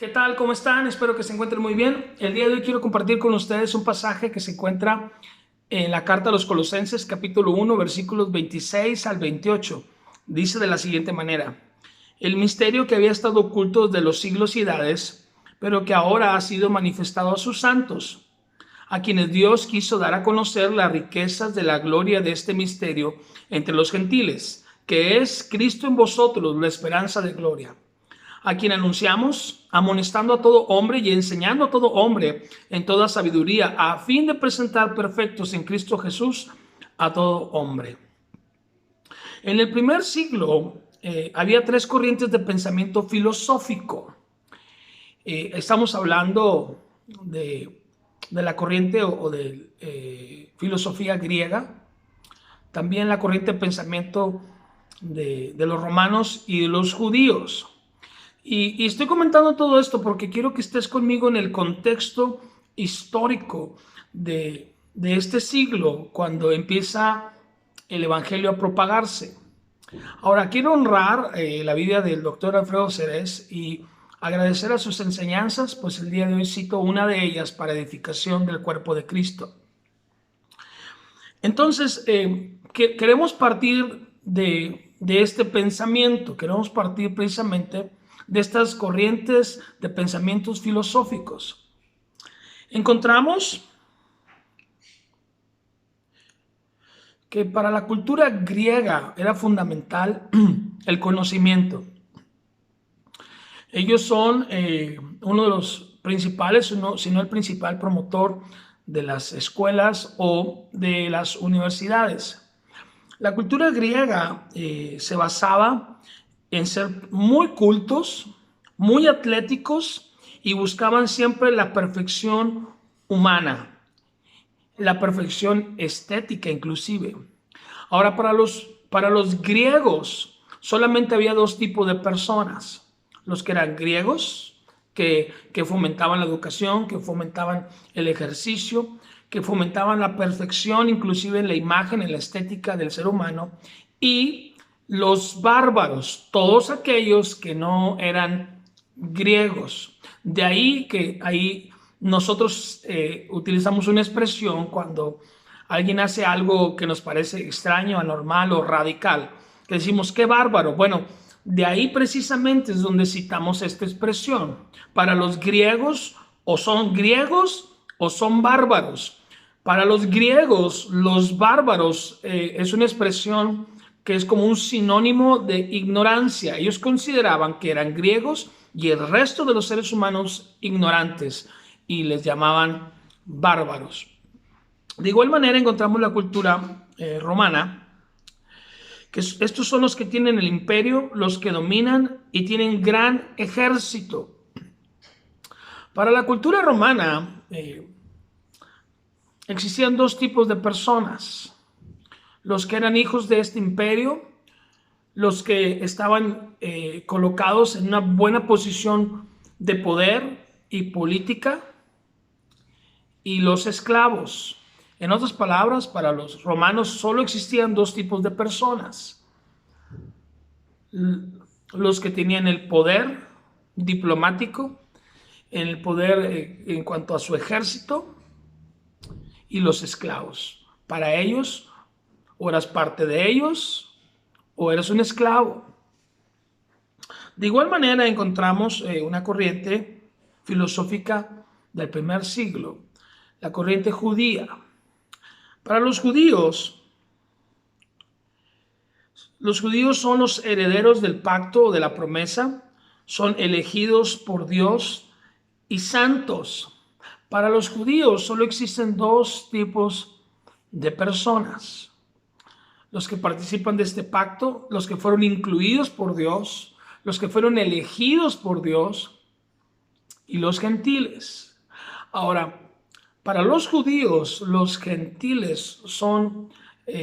¿Qué tal? ¿Cómo están? Espero que se encuentren muy bien. El día de hoy quiero compartir con ustedes un pasaje que se encuentra en la carta a los Colosenses, capítulo 1, versículos 26 al 28. Dice de la siguiente manera: el misterio que había estado oculto desde los siglos y edades, pero que ahora ha sido manifestado a sus santos, a quienes Dios quiso dar a conocer las riquezas de la gloria de este misterio entre los gentiles, que es Cristo en vosotros, la esperanza de gloria, a quien anunciamos, amonestando a todo hombre y enseñando a todo hombre en toda sabiduría, a fin de presentar perfectos en Cristo Jesús a todo hombre. En el primer siglo había tres corrientes de pensamiento filosófico. Estamos hablando de la corriente o de filosofía griega, también la corriente de pensamiento de los romanos y de los judíos. Y estoy comentando todo esto porque quiero que estés conmigo en el contexto histórico de este siglo, cuando empieza el evangelio a propagarse. Ahora, quiero honrar la vida del doctor Alfredo Cerez y agradecer a sus enseñanzas, pues el día de hoy cito una de ellas para edificación del cuerpo de Cristo. Entonces, queremos partir de este pensamiento, queremos partir precisamente de estas corrientes de pensamientos filosóficos. Encontramos que para la cultura griega era fundamental el conocimiento. Ellos son uno de los principales, si no el principal promotor de las escuelas o de las universidades. La cultura griega se basaba en ser muy cultos, muy atléticos y buscaban siempre la perfección humana, la perfección estética inclusive. Ahora, para los griegos solamente había dos tipos de personas: los que eran griegos, que fomentaban la educación, que fomentaban el ejercicio, que fomentaban la perfección inclusive en la imagen, en la estética del ser humano, y los bárbaros, todos aquellos que no eran griegos. De ahí que ahí nosotros utilizamos una expresión cuando alguien hace algo que nos parece extraño, anormal o radical, que decimos qué bárbaro. Bueno, de ahí precisamente es donde citamos esta expresión. Para los griegos, o son griegos o son bárbaros. Para los griegos, los bárbaros es una expresión que es como un sinónimo de ignorancia. Ellos consideraban que eran griegos y el resto de los seres humanos ignorantes, y les llamaban bárbaros. De igual manera encontramos la cultura romana, que estos son los que tienen el imperio, los que dominan y tienen gran ejército. Para la cultura romana existían dos tipos de personas: los que eran hijos de este imperio, los que estaban colocados en una buena posición de poder y política, y los esclavos. En otras palabras, para los romanos solo existían dos tipos de personas: los que tenían el poder diplomático, el poder en cuanto a su ejército, y los esclavos. Para ellos, o eras parte de ellos o eras un esclavo. De igual manera encontramos una corriente filosófica del primer siglo, la corriente judía. Para los judíos son los herederos del pacto o de la promesa, son elegidos por Dios y santos. Para los judíos solo existen dos tipos de personas: los que participan de este pacto, los que fueron incluidos por Dios, los que fueron elegidos por Dios, y los gentiles. Ahora, para los judíos, los gentiles son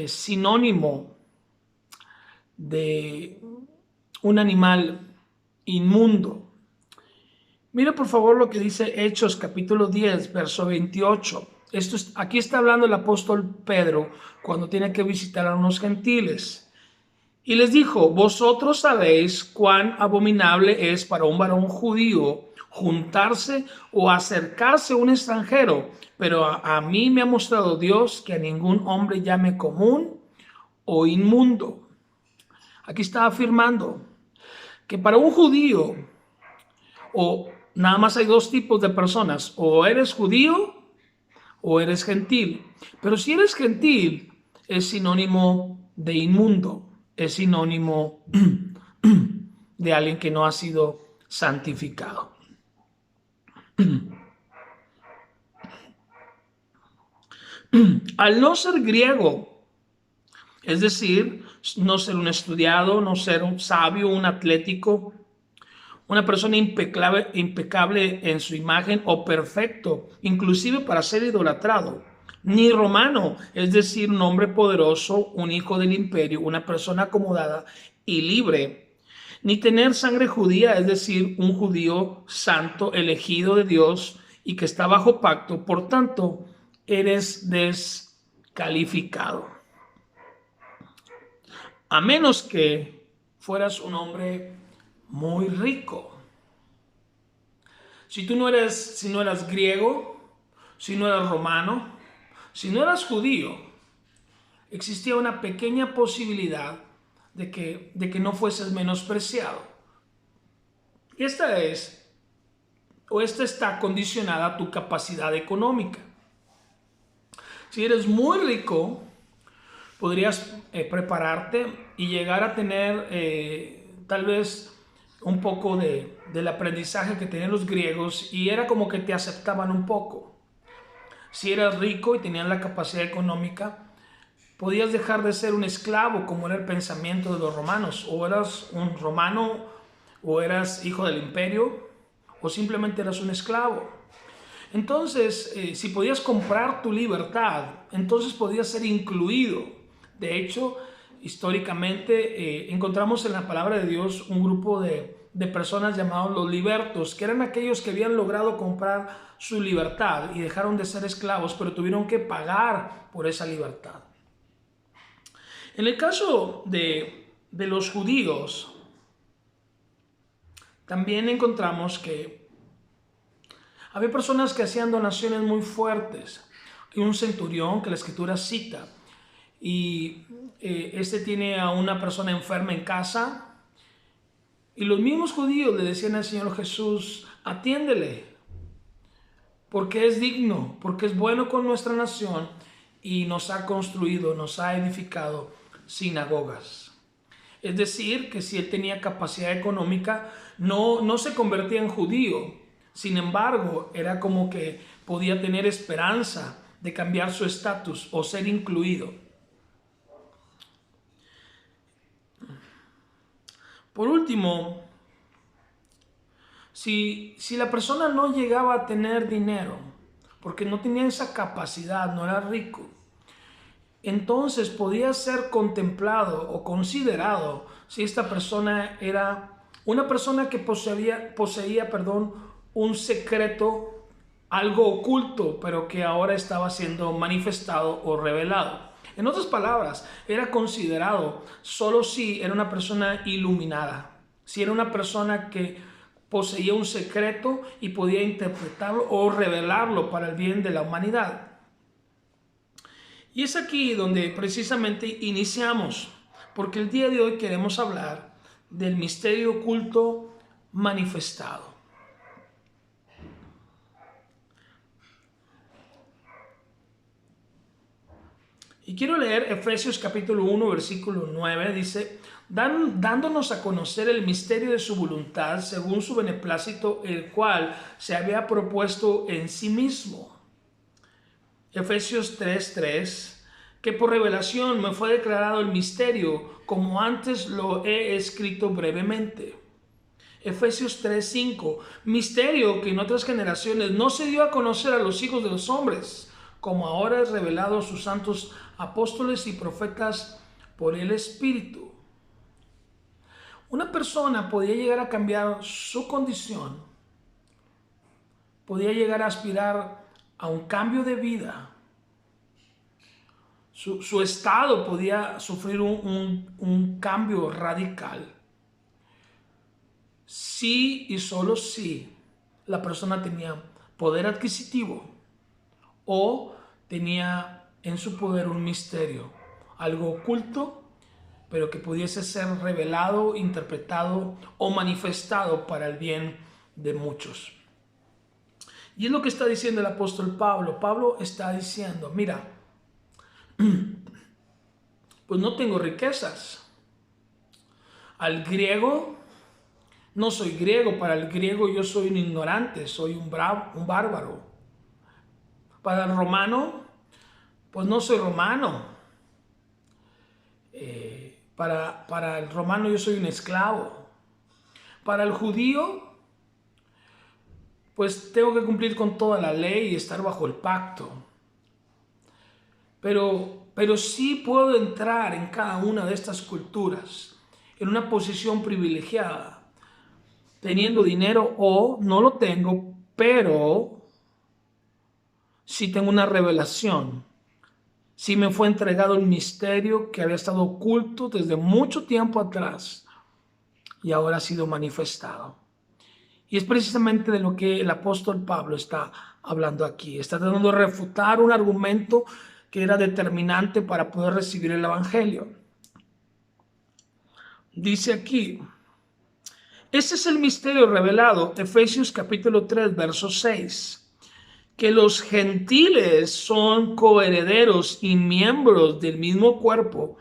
sinónimo de un animal inmundo. Mira por favor lo que dice Hechos capítulo 10, verso 28. Aquí está hablando el apóstol Pedro cuando tiene que visitar a unos gentiles. Y les dijo: vosotros sabéis cuán abominable es para un varón judío juntarse o acercarse a un extranjero, pero a mí me ha mostrado Dios que a ningún hombre llame común o inmundo. Aquí está afirmando que para un judío, o nada más hay dos tipos de personas: o eres judío o eres gentil. Pero si eres gentil, es sinónimo de inmundo, es sinónimo de alguien que no ha sido santificado. Al no ser griego, es decir, no ser un estudiado, no ser un sabio, un atlético, una persona impecable en su imagen o perfecto, inclusive para ser idolatrado, ni romano, es decir, un hombre poderoso, un hijo del imperio, una persona acomodada y libre, ni tener sangre judía, es decir, un judío santo, elegido de Dios y que está bajo pacto, por tanto, eres descalificado. A menos que fueras un hombre muy rico. Si no eras griego, si no eras romano, si no eras judío, existía una pequeña posibilidad de que no fueses menospreciado. Y esta está condicionada a tu capacidad económica. Si eres muy rico, podrías prepararte y llegar a tener tal vez un poco del aprendizaje que tenían los griegos, y era como que te aceptaban un poco. Si eras rico y tenías la capacidad económica, podías dejar de ser un esclavo, como era el pensamiento de los romanos. O eras un romano, o eras hijo del imperio, o simplemente eras un esclavo. Entonces, si podías comprar tu libertad, entonces podías ser incluido. De hecho, históricamente encontramos en la palabra de Dios un grupo de personas llamados los libertos, que eran aquellos que habían logrado comprar su libertad y dejaron de ser esclavos, pero tuvieron que pagar por esa libertad. En el caso de los judíos, también encontramos que había personas que hacían donaciones muy fuertes. Hay un centurión que la escritura cita, y este tiene a una persona enferma en casa, y los mismos judíos le decían al Señor Jesús: atiéndele, porque es digno, porque es bueno con nuestra nación y nos ha construido, nos ha edificado sinagogas. Es decir, que si él tenía capacidad económica, no se convertía en judío. Sin embargo, era como que podía tener esperanza de cambiar su estatus o ser incluido. Por último, si la persona no llegaba a tener dinero, porque no tenía esa capacidad, no era rico, entonces podía ser contemplado o considerado si esta persona era una persona que poseía, un secreto, algo oculto, pero que ahora estaba siendo manifestado o revelado. En otras palabras, era considerado solo si era una persona iluminada, si era una persona que poseía un secreto y podía interpretarlo o revelarlo para el bien de la humanidad. Y es aquí donde precisamente iniciamos, porque el día de hoy queremos hablar del misterio oculto manifestado. Y quiero leer Efesios capítulo 1, versículo 9, dice: dándonos a conocer el misterio de su voluntad según su beneplácito, el cual se había propuesto en sí mismo. Efesios 3:3, que por revelación me fue declarado el misterio, como antes lo he escrito brevemente. Efesios 3:5, misterio que en otras generaciones no se dio a conocer a los hijos de los hombres, como ahora es revelado a sus santos apóstoles y profetas por el Espíritu. Una persona podía llegar a cambiar su condición, podía llegar a aspirar a un cambio de vida su estado podía sufrir un cambio radical si y solo si la persona tenía poder adquisitivo o tenía en su poder un misterio, algo oculto, pero que pudiese ser revelado, interpretado o manifestado para el bien de muchos. Y es lo que está diciendo el apóstol Pablo. Pablo está diciendo, mira, pues no tengo riquezas. Al griego, no soy griego, para el griego yo soy un ignorante, soy un bárbaro. Para el romano, pues no soy romano. Para el romano yo soy un esclavo. Para el judío, pues tengo que cumplir con toda la ley y estar bajo el pacto. Pero sí puedo entrar en cada una de estas culturas en una posición privilegiada, teniendo dinero o no lo tengo, pero sí tengo una revelación. Sí me fue entregado el misterio que había estado oculto desde mucho tiempo atrás y ahora ha sido manifestado. Y es precisamente de lo que el apóstol Pablo está hablando aquí. Está tratando de refutar un argumento que era determinante para poder recibir el evangelio. Dice aquí, ese es el misterio revelado, Efesios capítulo 3, verso 6. Que los gentiles son coherederos y miembros del mismo cuerpo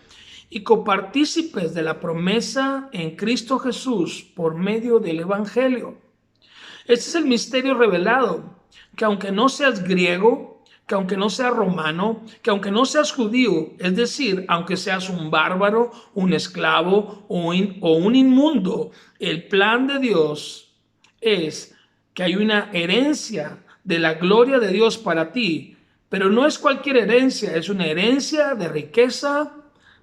y copartícipes de la promesa en Cristo Jesús por medio del evangelio. Este es el misterio revelado, que aunque no seas griego, que aunque no seas romano, que aunque no seas judío, es decir, aunque seas un bárbaro, un esclavo o un inmundo, el plan de Dios es que hay una herencia de la gloria de Dios para ti, pero no es cualquier herencia, es una herencia de riqueza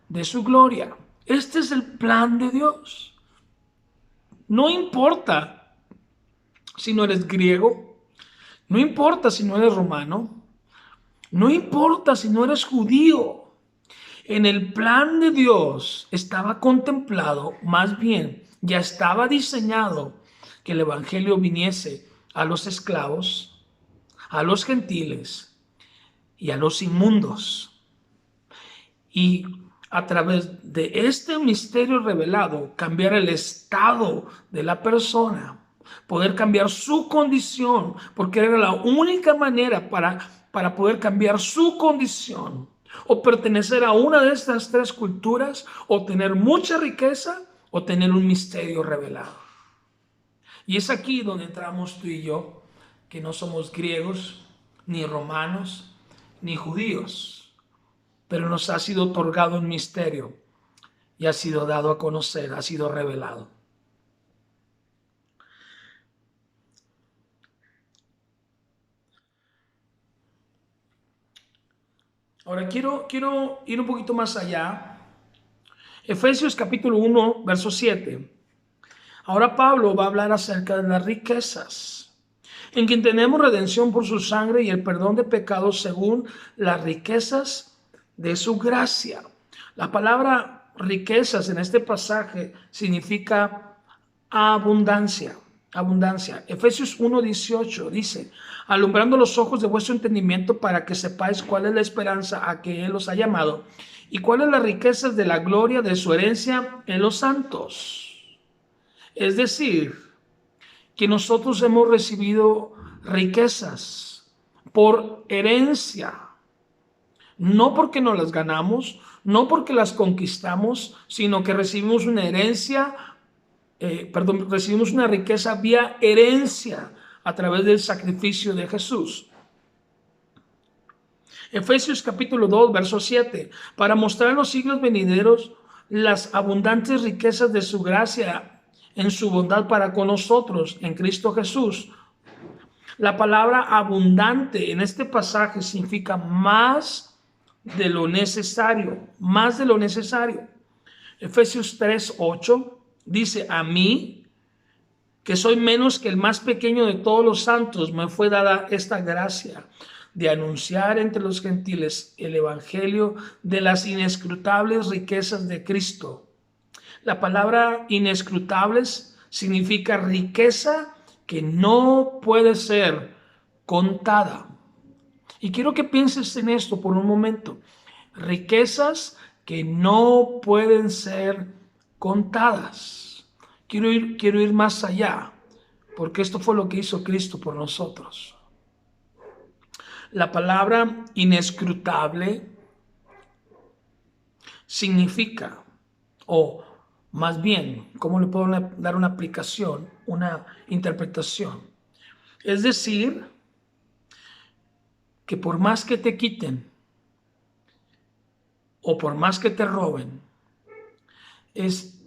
de su gloria. Este es el plan de Dios. No importa si no eres griego, no importa si no eres romano, no importa si no eres judío. En el plan de Dios estaba contemplado, más bien ya estaba diseñado que el evangelio viniese a los esclavos, a los gentiles y a los inmundos. Y a través de este misterio revelado, cambiar el estado de la persona, poder cambiar su condición, porque era la única manera para poder cambiar su condición, o pertenecer a una de estas tres culturas, o tener mucha riqueza, o tener un misterio revelado. Y es aquí donde entramos tú y yo, que no somos griegos, ni romanos, ni judíos, pero nos ha sido otorgado un misterio y ha sido dado a conocer, ha sido revelado. Ahora quiero ir un poquito más allá. Efesios capítulo 1, verso 7. Ahora Pablo va a hablar acerca de las riquezas, en quien tenemos redención por su sangre y el perdón de pecados según las riquezas de su gracia. La palabra riquezas en este pasaje significa abundancia. Abundancia. Efesios 1:18 dice, alumbrando los ojos de vuestro entendimiento para que sepáis cuál es la esperanza a que Él os ha llamado y cuáles las riquezas de la gloria de su herencia en los santos. Es decir, que nosotros hemos recibido riquezas por herencia, no porque nos las ganamos, no porque las conquistamos, sino que recibimos una herencia, recibimos una riqueza vía herencia a través del sacrificio de Jesús. Efesios capítulo 2, verso 7, para mostrar en los siglos venideros las abundantes riquezas de su gracia en su bondad para con nosotros en Cristo Jesús. La palabra abundante en este pasaje significa más de lo necesario, más de lo necesario. Efesios 3:8 dice, a mí, que soy menos que el más pequeño de todos los santos, me fue dada esta gracia de anunciar entre los gentiles el evangelio de las inescrutables riquezas de Cristo. La palabra inescrutables significa riqueza que no puede ser contada. Y quiero que pienses en esto por un momento. Riquezas que no pueden ser contadas. Quiero ir más allá, porque esto fue lo que hizo Cristo por nosotros. La palabra inescrutable significa, o más bien, ¿cómo le puedo dar una aplicación, una interpretación? Es decir, que por más que te quiten o por más que te roben, es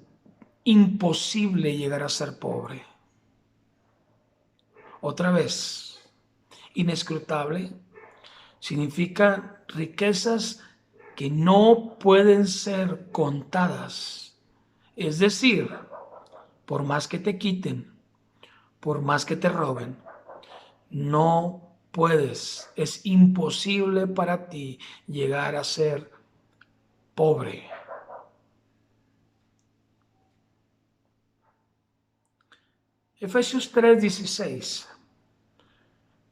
imposible llegar a ser pobre. Otra vez, inescrutable significa riquezas que no pueden ser contadas. Es decir, por más que te quiten, por más que te roben, no puedes, es imposible para ti llegar a ser pobre. Efesios 3:16,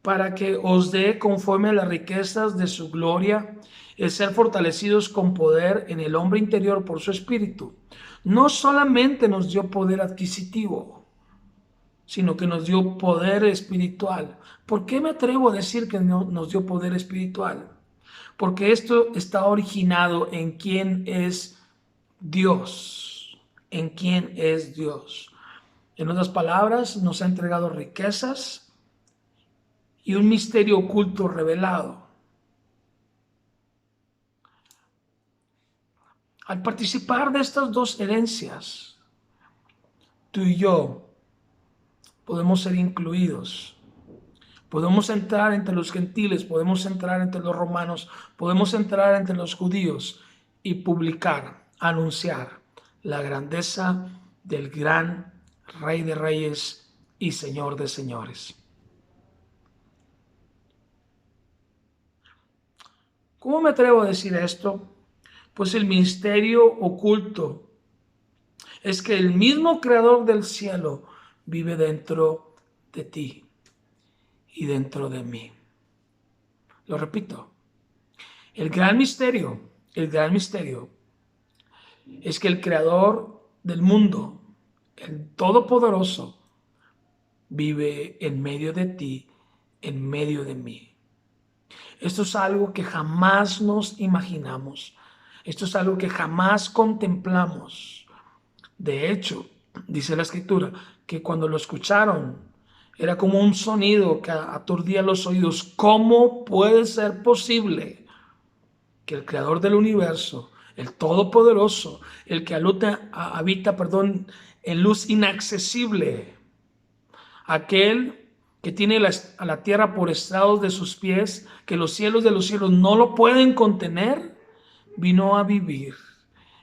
para que os dé conforme a las riquezas de su gloria, el ser fortalecidos con poder en el hombre interior por su espíritu. No solamente nos dio poder adquisitivo, sino que nos dio poder espiritual. ¿Por qué me atrevo a decir que nos dio poder espiritual? Porque esto está originado en quién es Dios, en quién es Dios. En otras palabras, nos ha entregado riquezas y un misterio oculto revelado. Al participar de estas dos herencias, tú y yo podemos ser incluidos. Podemos entrar entre los gentiles, podemos entrar entre los romanos, podemos entrar entre los judíos y publicar, anunciar la grandeza del gran Rey de Reyes y Señor de Señores. ¿Cómo me atrevo a decir esto? Pues el misterio oculto es que el mismo Creador del cielo vive dentro de ti y dentro de mí. Lo repito, el gran misterio es que el Creador del mundo, el Todopoderoso, vive en medio de ti, en medio de mí. Esto es algo que jamás nos imaginamos. Esto es algo que jamás contemplamos. De hecho, dice la Escritura, que cuando lo escucharon, era como un sonido que aturdía los oídos. ¿Cómo puede ser posible que el Creador del universo, el Todopoderoso, el que habita en luz inaccesible, aquel que tiene a la tierra por estrados de sus pies, que los cielos de los cielos no lo pueden contener, vino a vivir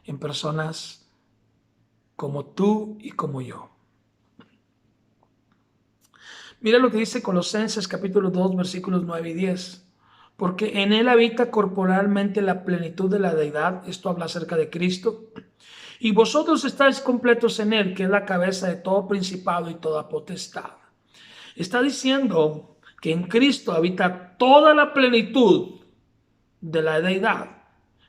en personas como tú y como yo? Mira lo que dice Colosenses capítulo 2 versículos 9 y 10. Porque en él habita corporalmente la plenitud de la deidad, esto habla acerca de Cristo, y vosotros estáis completos en él, que es la cabeza de todo principado y toda potestad. Está diciendo que en Cristo habita toda la plenitud de la deidad.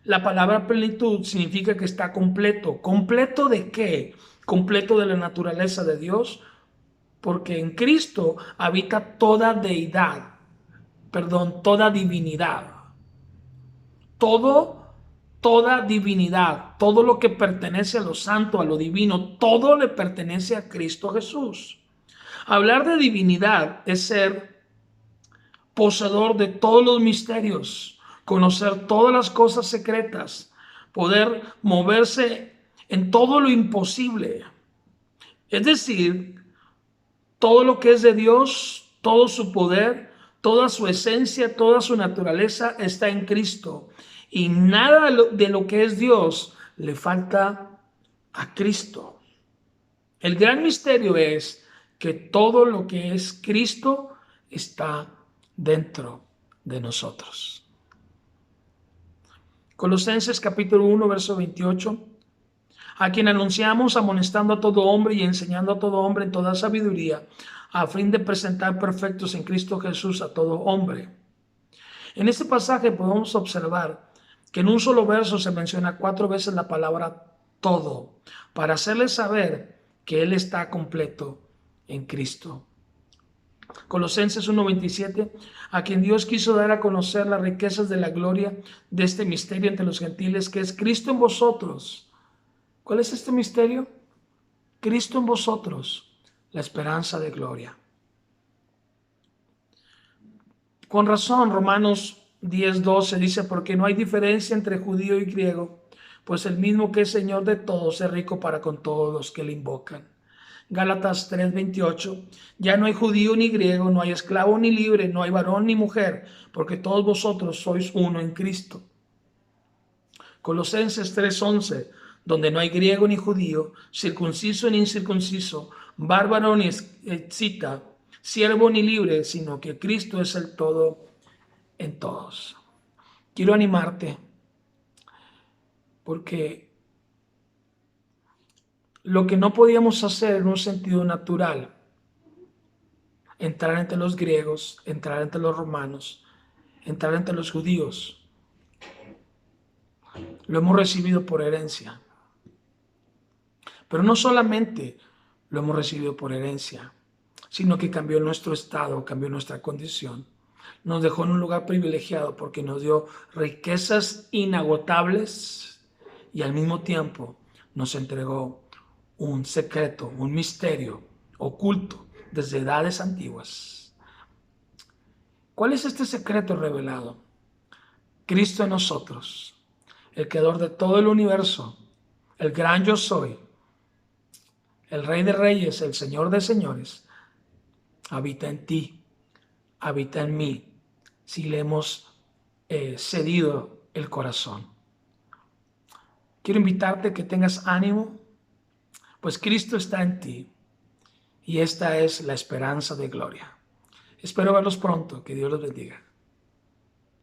La palabra plenitud significa que está completo. ¿Completo de qué? Completo de la naturaleza de Dios, porque en Cristo habita toda deidad, toda divinidad. Toda divinidad, todo lo que pertenece a lo santo, a lo divino, todo le pertenece a Cristo Jesús. Hablar de divinidad es ser poseedor de todos los misterios, conocer todas las cosas secretas, poder moverse en todo lo imposible. Es decir, todo lo que es de Dios, todo su poder, toda su esencia, toda su naturaleza está en Cristo. Y nada de lo que es Dios le falta a Cristo. El gran misterio es que todo lo que es Cristo está dentro de nosotros. Colosenses capítulo 1, verso 28. A quien anunciamos amonestando a todo hombre y enseñando a todo hombre en toda sabiduría, a fin de presentar perfectos en Cristo Jesús a todo hombre. En este pasaje podemos observar que en un solo verso se menciona 4 veces la palabra todo, para hacerles saber que Él está completo en Cristo. Colosenses 1:27, a quien Dios quiso dar a conocer las riquezas de la gloria de este misterio entre los gentiles, que es Cristo en vosotros. ¿Cuál es este misterio? Cristo en vosotros, la esperanza de gloria. Con razón, Romanos 10:12 dice, porque no hay diferencia entre judío y griego, pues el mismo que es Señor de todos es rico para con todos los que le invocan. Gálatas 3:28, ya no hay judío ni griego, no hay esclavo ni libre, no hay varón ni mujer, porque todos vosotros sois uno en Cristo. Colosenses 3:11, donde no hay griego ni judío, circunciso ni incircunciso, bárbaro ni escita, siervo ni libre, sino que Cristo es el todo en todos. Quiero animarte porque lo que no podíamos hacer en un sentido natural, entrar entre los griegos, entrar entre los romanos, entrar entre los judíos, lo hemos recibido por herencia. Pero no solamente lo hemos recibido por herencia, sino que cambió nuestro estado, cambió nuestra condición. Nos dejó en un lugar privilegiado porque nos dio riquezas inagotables y al mismo tiempo nos entregó un secreto, un misterio oculto desde edades antiguas. ¿Cuál es este secreto revelado? Cristo en nosotros, el creador de todo el universo, el gran yo soy, el Rey de Reyes, el Señor de Señores, habita en ti, habita en mí, si le hemos cedido el corazón. Quiero invitarte a que tengas ánimo, pues Cristo está en ti y esta es la esperanza de gloria. Espero verlos pronto. Que Dios los bendiga.